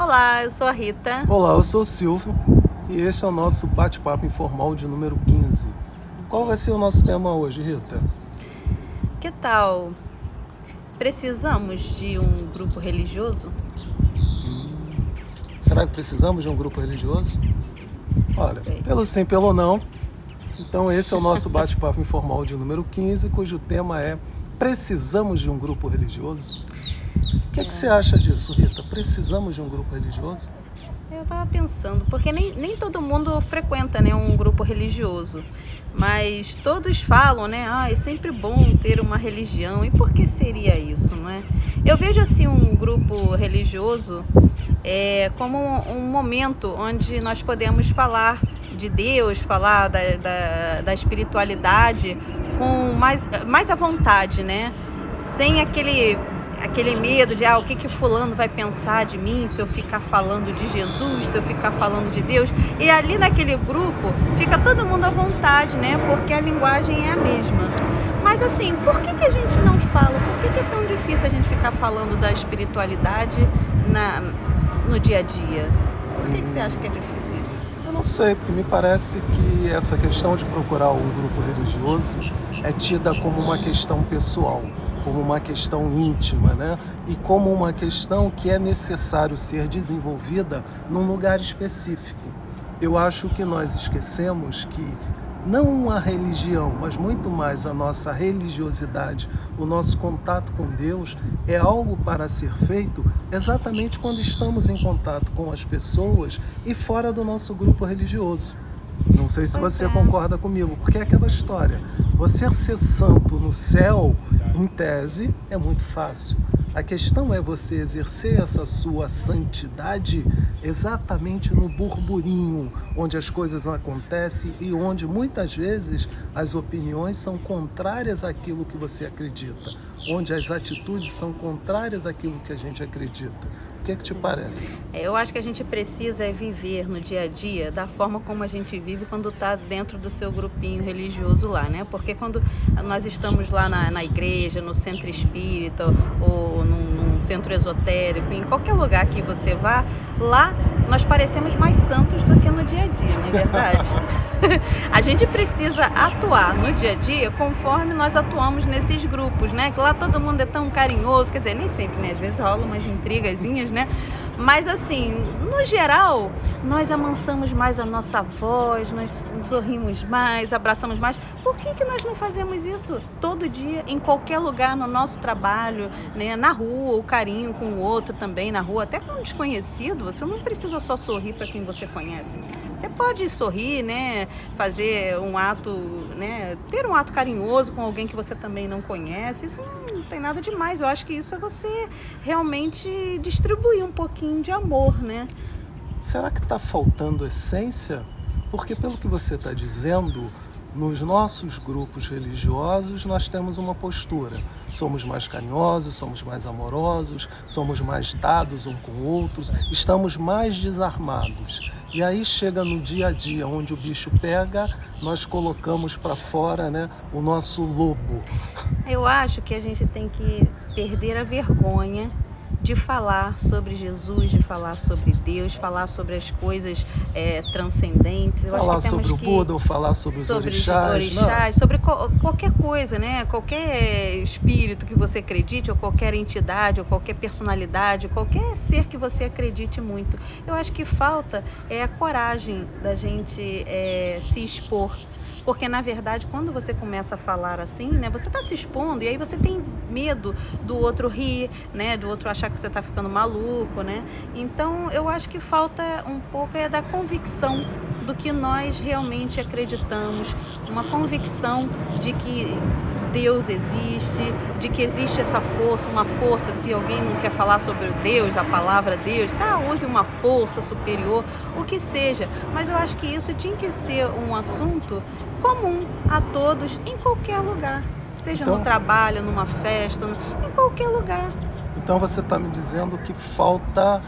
Olá, eu sou a Rita. Olá, eu sou o Silvio e este é o nosso bate-papo informal de número 15. Qual vai ser o nosso tema hoje, Rita? Que tal? Precisamos de um grupo religioso? Será que precisamos de um grupo religioso? Olha, Sei. pelo sim, pelo não. Então esse é o nosso bate-papo informal de número 15, cujo tema é Precisamos de um grupo religioso? O que você acha disso, Rita? Precisamos de um grupo religioso? Eu estava pensando, porque nem todo mundo frequenta, né, um grupo religioso, mas todos falam, né, é sempre bom ter uma religião. E por que seria isso, não é? Eu vejo assim um grupo religioso como um momento onde nós podemos falar de Deus, falar da espiritualidade com mais à vontade, né? Sem aquele medo de o que fulano vai pensar de mim se eu ficar falando de Jesus, se eu ficar falando de Deus. E ali naquele grupo fica todo mundo à vontade, né? Porque a linguagem é a mesma. Mas assim, por que a gente não fala? Por que é tão difícil a gente ficar falando da espiritualidade no dia a dia? Por que você acha que é difícil isso? Eu não sei, porque me parece que essa questão de procurar um grupo religioso é tida como uma questão pessoal, como uma questão íntima, né? E como uma questão que é necessário ser desenvolvida num lugar específico. Eu acho que nós esquecemos que não a religião, mas muito mais a nossa religiosidade, o nosso contato com Deus é algo para ser feito exatamente quando estamos em contato com as pessoas e fora do nosso grupo religioso. Não sei se você concorda comigo, porque é aquela história. Você ser santo no céu, em tese, é muito fácil. A questão é você exercer essa sua santidade exatamente no burburinho, onde as coisas não acontecem e onde muitas vezes as opiniões são contrárias àquilo que você acredita, onde as atitudes são contrárias àquilo que a gente acredita. O que te parece? Eu acho que a gente precisa viver no dia a dia da forma como a gente vive quando está dentro do seu grupinho religioso lá, né? Porque quando nós estamos lá na igreja, no centro espírita ou num centro esotérico, em qualquer lugar que você vá, lá nós parecemos mais santos do que no dia a dia, não é verdade? A gente precisa atuar no dia a dia conforme nós atuamos nesses grupos, né? Que lá todo mundo é tão carinhoso, quer dizer, nem sempre, né? Às vezes rolam umas intrigazinhas, né? Mas assim, no geral, nós amansamos mais a nossa voz, nós sorrimos mais, abraçamos mais. Por que nós não fazemos isso todo dia, em qualquer lugar, no nosso trabalho, né? Na rua, o carinho com o outro também na rua, até com um desconhecido, você não precisa só sorrir para quem você conhece. Você pode sorrir, né? Fazer um ato, né? Ter um ato carinhoso com alguém que você também não conhece. Isso não tem nada demais. Eu acho que isso é você realmente distribuir um pouquinho de amor, né? Será que está faltando essência? Porque pelo que você está dizendo, nos nossos grupos religiosos nós temos uma postura. Somos mais carinhosos, somos mais amorosos, somos mais dados um com outros, estamos mais desarmados. E aí chega no dia a dia, onde o bicho pega, nós colocamos para fora, né, o nosso lobo. Eu acho que a gente tem que perder a vergonha de falar sobre Jesus, de falar sobre Deus, falar sobre as coisas transcendentes. Eu falar acho que temos sobre o Buda, ou falar sobre os orixás, sobre qualquer coisa, né? Qualquer espírito que você acredite, ou qualquer entidade, ou qualquer personalidade, qualquer ser que você acredite muito. Eu acho que falta a coragem da gente se expor. Porque, na verdade, quando você começa a falar assim, né, você está se expondo e aí você tem medo do outro rir, né, do outro achar que você está ficando maluco, né? Então, eu acho que falta um pouco da convicção do que nós realmente acreditamos, uma convicção de que Deus existe, de que existe essa força, uma força, se alguém não quer falar sobre Deus, a palavra Deus, use uma força superior, o que seja. Mas eu acho que isso tinha que ser um assunto comum a todos, em qualquer lugar. Seja no trabalho, numa festa, em qualquer lugar. Então você está me dizendo que falta,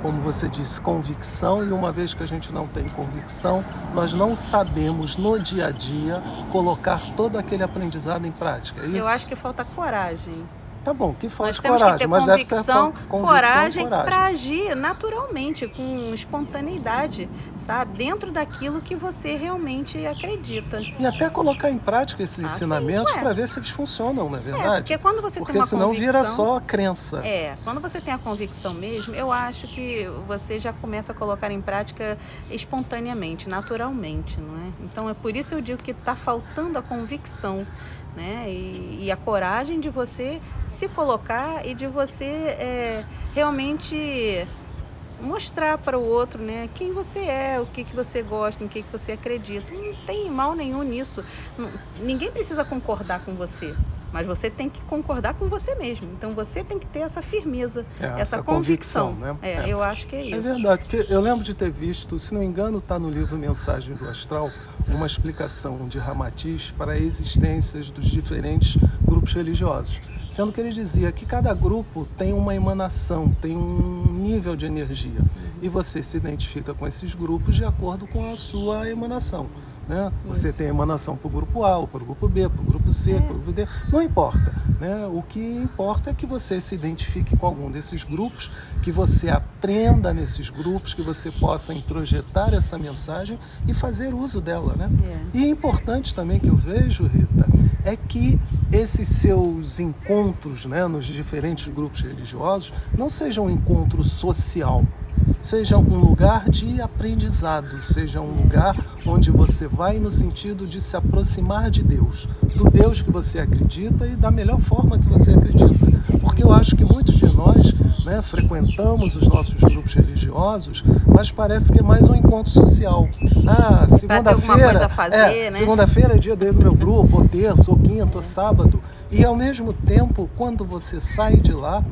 como você disse, convicção, e uma vez que a gente não tem convicção, nós não sabemos no dia a dia colocar todo aquele aprendizado em prática, é isso? Eu acho que falta coragem. Tá bom, que Nós falta temos coragem, que ter mas deve ter convicção, coragem coragem. para agir naturalmente, com espontaneidade, sabe? Dentro daquilo que você realmente acredita. E até colocar em prática esses ensinamentos sim, para ver se eles funcionam, não é verdade? Porque quando você Porque tem uma senão convicção, vira só crença. quando você tem a convicção mesmo, eu acho que você já começa a colocar em prática espontaneamente, naturalmente, não é? Então é por isso eu digo que está faltando a convicção, né? E a coragem de você se colocar e de você realmente mostrar para o outro, né, quem você é, o que você gosta, em que você acredita. Não tem mal nenhum nisso. Ninguém precisa concordar com você, mas você tem que concordar com você mesmo. Então você tem que ter essa firmeza, essa convicção, né? Eu acho que é isso. É verdade, porque eu lembro de ter visto, se não me engano, está no livro Mensagem do Astral, uma explicação de Ramatiz para a existência dos diferentes grupos religiosos, sendo que ele dizia que cada grupo tem uma emanação, tem um nível de energia, e você se identifica com esses grupos de acordo com a sua emanação. Né? Você tem emanação para o grupo A, para o grupo B, para o grupo C, para o grupo D, não importa. Né? O que importa é que você se identifique com algum desses grupos, que você aprenda nesses grupos, que você possa introjetar essa mensagem e fazer uso dela. Né? E importante também que eu vejo, Rita, é que esses seus encontros, né, nos diferentes grupos religiosos não sejam um encontro social, seja um lugar de aprendizado, seja um lugar onde você vai no sentido de se aproximar de Deus, do Deus que você acredita e da melhor forma que você acredita. Porque eu acho que muitos de nós, né, frequentamos os nossos grupos religiosos, mas parece que é mais um encontro social. Segunda-feira é dia do meu grupo, ou terça, ou quinta, ou sábado. E ao mesmo tempo, quando você sai de lá,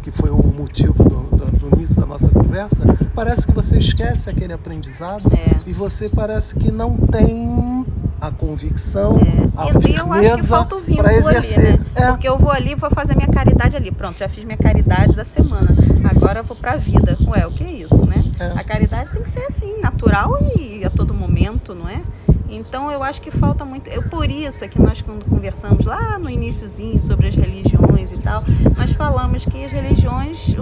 que foi o motivo do início da nossa conversa, parece que você esquece aquele aprendizado e você parece que não tem a convicção, a firmeza eu acho que falta o vínculo para exercer. Ali, né? Porque eu vou ali, vou fazer minha caridade ali. Pronto, já fiz minha caridade da semana. Agora eu vou para a vida. Ué, o que é isso, né? A caridade tem que ser assim, natural e a todo momento, não é? Então eu acho que falta muito. Por isso é que nós, quando conversamos lá no iniciozinho sobre as religiões e tal, nós falamos que as religiões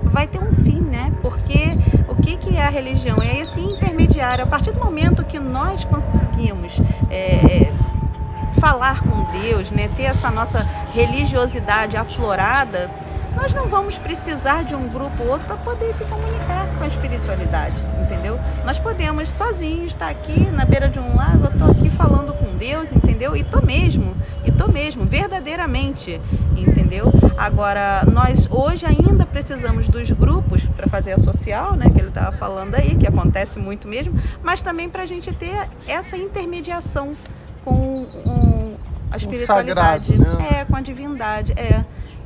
vai ter um fim, né? Porque o que é a religião? É esse intermediário. A partir do momento que nós conseguimos falar com Deus, né? Ter essa nossa religiosidade aflorada, nós não vamos precisar de um grupo ou outro para poder se comunicar com a espiritualidade, entendeu? Nós podemos sozinhos estar aqui na beira de um lago, eu estou aqui falando com Deus, entendeu? E tô mesmo, verdadeiramente, entendeu? Agora, nós hoje ainda precisamos dos grupos para fazer a social, né? Que ele estava falando aí, que acontece muito mesmo, mas também para a gente ter essa intermediação com a espiritualidade, sagrado, né? Com a divindade,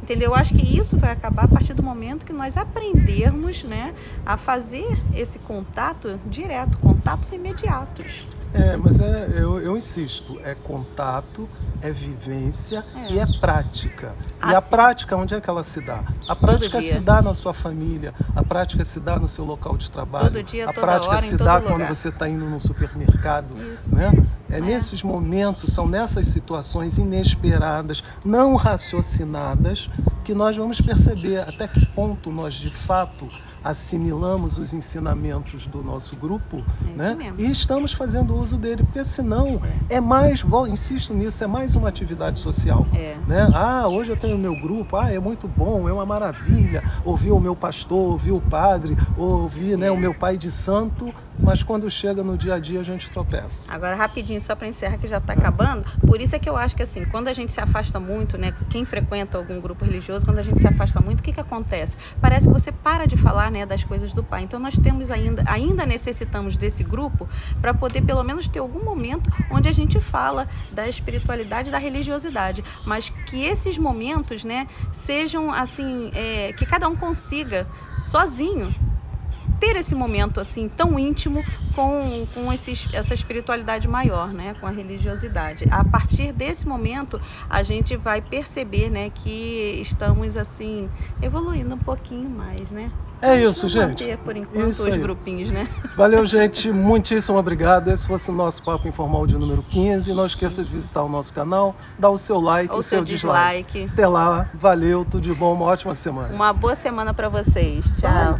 Entendeu? Eu acho que isso vai acabar a partir do momento que nós aprendermos, né, a fazer esse contato direto, contatos imediatos. Mas eu insisto, é contato, é vivência e é prática. E a prática, onde é que ela se dá? A prática se dá na sua família, a prática se dá no seu local de trabalho, todo dia, a toda prática hora, se em todo dá lugar. quando você está indo no supermercado. Isso. Né? Nesses momentos, são nessas situações inesperadas, não raciocinadas, que nós vamos perceber até que ponto nós de fato assimilamos os ensinamentos do nosso grupo, né? E estamos fazendo uso dele, porque senão é mais, insisto nisso, é mais uma atividade social. Né? Hoje eu tenho o meu grupo, é muito bom, é uma maravilha ouvir o meu pastor, ouvir o padre, ouvir, né, o meu pai de santo, mas quando chega no dia a dia a gente tropeça. Agora, rapidinho, só para encerrar que já está acabando, por isso é que eu acho que assim, quando a gente se afasta muito, né, quem frequenta algum grupo religioso, quando a gente se afasta muito, o que acontece? Parece que você para de falar, né, das coisas do Pai. Então nós temos ainda necessitamos desse grupo para poder pelo menos ter algum momento onde a gente fala da espiritualidade, da religiosidade, mas que esses momentos, né, sejam assim, que cada um consiga sozinho ter esse momento assim tão íntimo com essa espiritualidade maior, né, com a religiosidade. A partir desse momento a gente vai perceber, né, que estamos assim evoluindo um pouquinho mais, né? É isso, gente. Manter, por enquanto, Isso os aí. grupinhos, né? Valeu, gente. Muitíssimo obrigado. Esse fosse o nosso Papo Informal de número 15. Não esqueça de visitar o nosso canal, dar o seu like e Ou o seu dislike. Até lá. Valeu, tudo de bom. Uma ótima semana. Uma boa semana para vocês. Tchau.